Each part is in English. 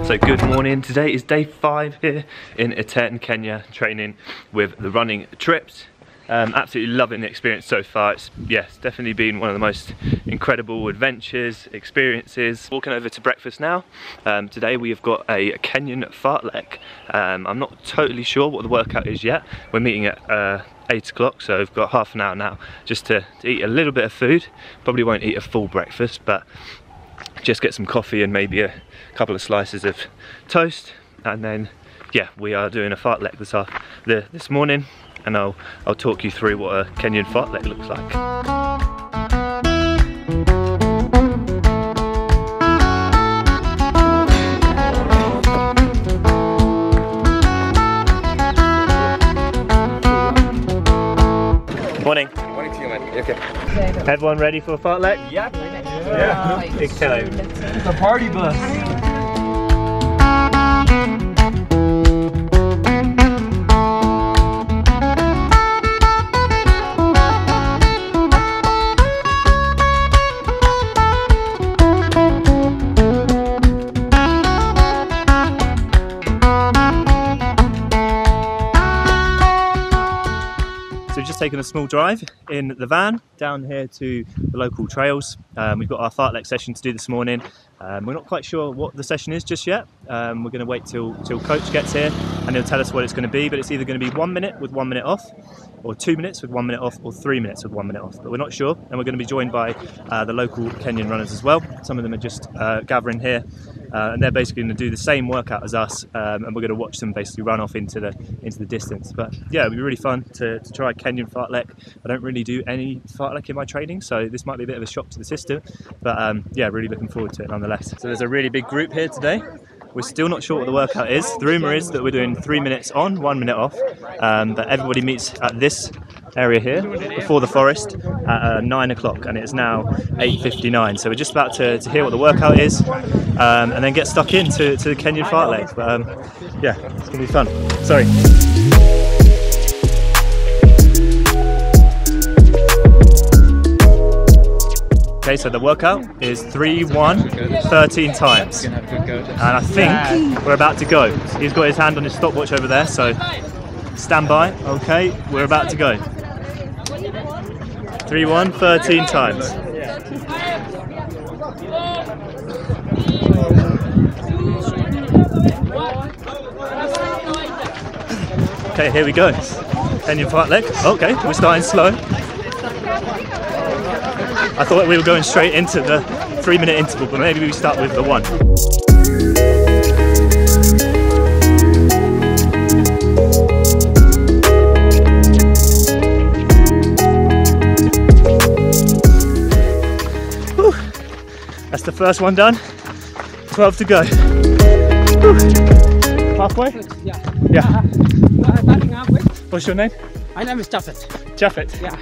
So good morning, today is day 5 here in Iten, Kenya, training with the running trips. Absolutely loving the experience so far. It's definitely been one of the most incredible adventures, experiences. Walking over to breakfast now. Today we have got a Kenyan fartlek. I'm not totally sure what the workout is yet. We're meeting at 8 o'clock, so I've got half an hour now just to eat a little bit of food. Probably won't eat a full breakfast, but just get some coffee and maybe a couple of slices of toast, and then we are doing a fartlek this morning, and I'll talk you through what a Kenyan fartlek looks like. Morning. Morning to you, man. Okay. Everyone ready for a fartlek? Yeah. Okay. It's a party bus. So we've just taken a small drive in the van down here to the local trails. We've got our fartlek session to do this morning. We're not quite sure what the session is just yet. We're going to wait till coach gets here and he'll tell us what it's going to be, but it's either going to be 1 minute with 1 minute off, or 2 minutes with 1 minute off, or 3 minutes with 1 minute off, but we're not sure. And we're going to be joined by the local Kenyan runners as well. Some of them are just gathering here, and they're basically going to do the same workout as us, and we're going to watch them basically run off into the distance. But yeah, it'll be really fun to try Kenyan fartlek. I don't really do any fartlek in my training, so this might be a bit of a shock to the system, but really looking forward to it nonetheless. So there's a really big group here today. We're still not sure what the workout is. The rumour is that we're doing 3 minutes on, 1 minute off, but everybody meets at this area here before the forest at 9 o'clock, and it's now 8:59. So we're just about to hear what the workout is, and then get stuck into the Kenyan fartlek. But it's going to be fun. Sorry. Okay, so the workout is 3-1, 13 times, and I think we're about to go. He's got his hand on his stopwatch over there, so stand by. Okay, we're about to go. 3-1, 13 times. Okay, here we go. Kenyan fartlek. Okay, we're starting slow. I thought we were going straight into the 3 minute interval, but maybe we start with the 1. Whew. That's the first one done. 12 to go. Whew. Halfway? Yeah. What's your name? My name is Japheth. Japheth? Yeah.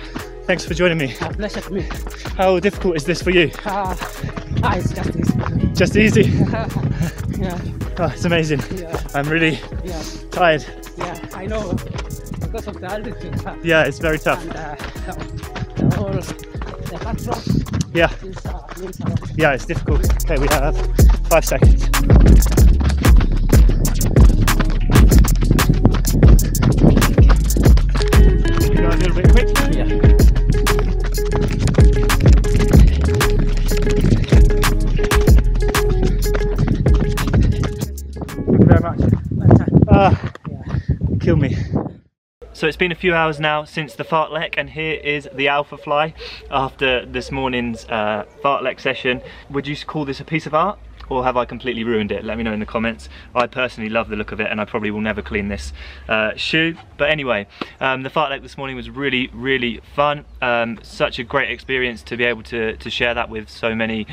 Thanks for joining me. Pleasure to me. How difficult is this for you? It's just easy. Just easy? Yeah. Oh, it's amazing. Yeah. I'm really tired. Yeah, I know. Because of the altitude. Yeah, it's very tough. And the hard rock is, means a lot. Yeah, it's difficult. Okay, we have 5 seconds. Go a little bit quick. Yeah. Thank you very much. Kill me. So it's been a few hours now since the fartlek, and here is the alpha fly after this morning's fartlek session. Would you call this a piece of art, or have I completely ruined it? Let me know in the comments. I personally love the look of it, and I probably will never clean this shoe. But anyway, the fartlek this morning was really, really fun. Such a great experience to be able to share that with so many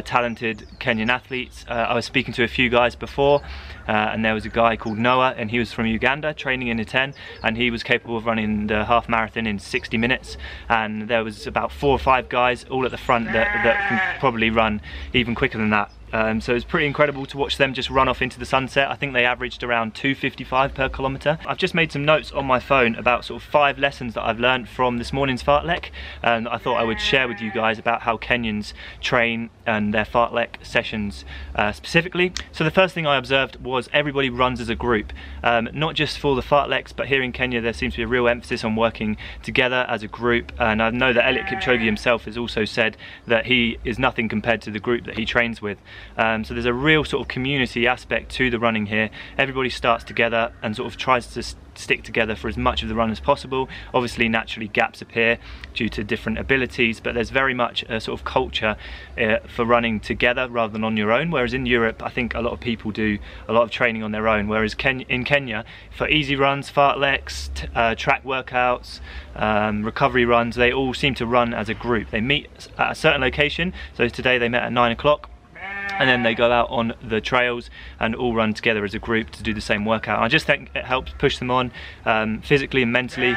talented Kenyan athletes. I was speaking to a few guys before, and there was a guy called Noah, and he was from Uganda training in Iten, and he was capable of running the half marathon in 60 minutes. And there was about 4 or 5 guys all at the front that can probably run even quicker than that. So it's pretty incredible to watch them just run off into the sunset. I think they averaged around 2:55 per kilometre. I've just made some notes on my phone about sort of 5 lessons that I've learned from this morning's fartlek, and I thought I would share with you guys about how Kenyans train and their fartlek sessions specifically. So the first thing I observed was everybody runs as a group, not just for the fartleks, but here in Kenya there seems to be a real emphasis on working together as a group, and I know that Eliud Kipchoge himself has also said that he is nothing compared to the group that he trains with. So there's a real sort of community aspect to the running here. Everybody starts together and sort of tries to stick together for as much of the run as possible. Obviously naturally gaps appear due to different abilities, but there's very much a sort of culture for running together rather than on your own, whereas in Europe I think a lot of people do a lot of training on their own, whereas in Kenya for easy runs, fartleks, track workouts, recovery runs, they all seem to run as a group. They meet at a certain location, so today they met at 9 o'clock. And then they go out on the trails and all run together as a group to do the same workout. I just think it helps push them on physically and mentally,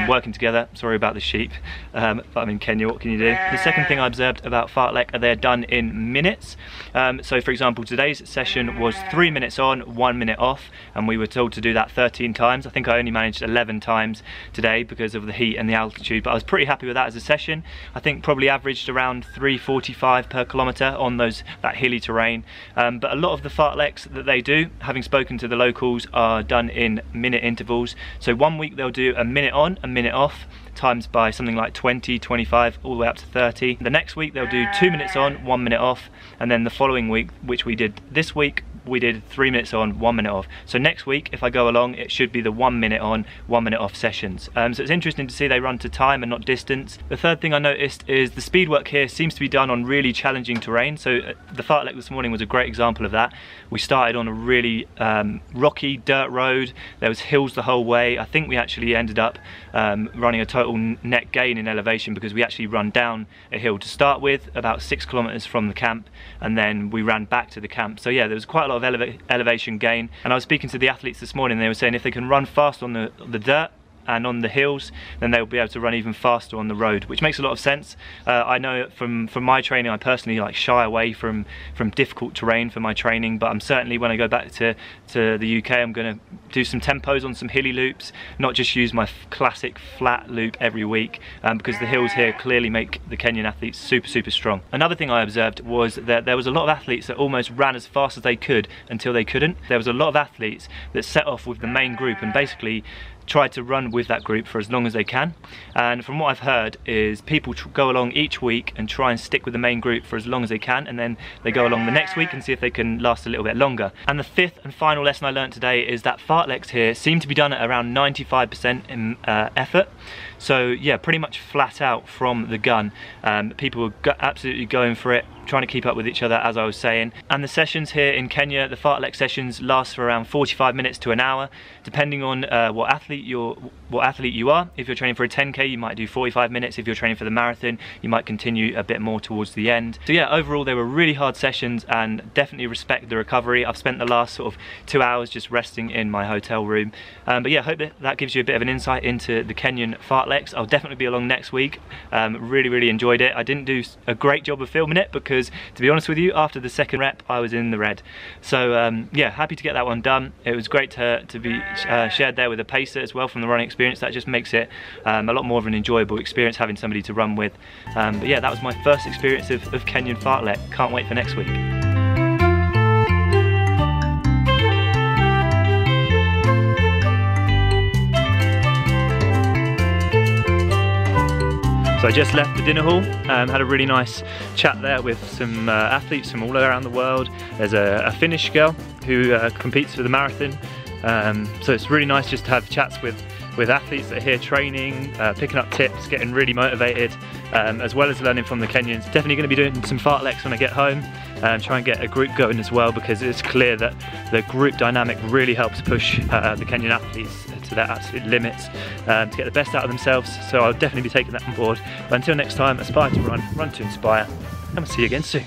working together. Sorry about the sheep, but I'm in Kenya, what can you do? The second thing I observed about fartlek are they're done in minutes. So for example, today's session was 3 minutes on, 1 minute off, and we were told to do that 13 times. I think I only managed 11 times today because of the heat and the altitude, but I was pretty happy with that as a session. I think probably averaged around 3:45 per kilometre on that hilly terrain, but a lot of the fartleks that they do, having spoken to the locals, are done in minute intervals. So 1 week they'll do a minute on, a minute off, times by something like 20, 25, all the way up to 30. The next week they'll do 2 minutes on, 1 minute off, and then the following week, which we did this week, we did 3 minutes on, 1 minute off. So next week, if I go along, it should be the 1 minute on, 1 minute off sessions. So it's interesting to see they run to time and not distance. The third thing I noticed is the speed work here seems to be done on really challenging terrain. So the fartlek this morning was a great example of that. We started on a really rocky dirt road. There was hills the whole way. I think we actually ended up running a total net gain in elevation because we actually run down a hill to start with, about 6 kilometers from the camp, and then we ran back to the camp. So yeah, there was quite a lot of elevation gain, and I was speaking to the athletes this morning. They were saying if they can run fast on the dirt and on the hills, then they'll be able to run even faster on the road, which makes a lot of sense. I know from my training, I personally like shy away from difficult terrain for my training, but I'm certainly, when I go back to the UK, I'm going to do some tempos on some hilly loops, not just use my classic flat loop every week, because the hills here clearly make the Kenyan athletes super strong. Another thing I observed was that there was a lot of athletes that almost ran as fast as they could until they couldn't. There was a lot of athletes that set off with the main group and basically try to run with that group for as long as they can, and from what I've heard is people go along each week and try and stick with the main group for as long as they can, and then they go along the next week and see if they can last a little bit longer. And the fifth and final lesson I learned today is that fartleks here seem to be done at around 95% in effort. So yeah, pretty much flat out from the gun. People were absolutely going for it, trying to keep up with each other, as I was saying. And the sessions here in Kenya, the fartlek sessions last for around 45 minutes to an hour, depending on what athlete you are. If you're training for a 10k, you might do 45 minutes. If you're training for the marathon, you might continue a bit more towards the end. So yeah, overall they were really hard sessions, and definitely respect the recovery. I've spent the last sort of 2 hours just resting in my hotel room. But yeah, hope that gives you a bit of an insight into the Kenyan fartleks. I'll definitely be along next week. Really enjoyed it. I didn't do a great job of filming it because, to be honest with you, after the second rep I was in the red. So yeah, happy to get that one done. It was great to be shared there with a pacer as well from the running experience. That just makes it a lot more of an enjoyable experience having somebody to run with. But yeah, that was my first experience of Kenyan fartlek. Can't wait for next week. So I just left the dinner hall, had a really nice chat there with some athletes from all around the world. There's a Finnish girl who competes for the marathon, so it's really nice just to have chats with athletes that are here training, picking up tips, getting really motivated, as well as learning from the Kenyans. Definitely going to be doing some fartleks when I get home, try and get a group going as well, because it's clear that the group dynamic really helps push the Kenyan athletes to their absolute limits, to get the best out of themselves. So I'll definitely be taking that on board. But until next time, aspire to run to inspire, and we'll see you again soon.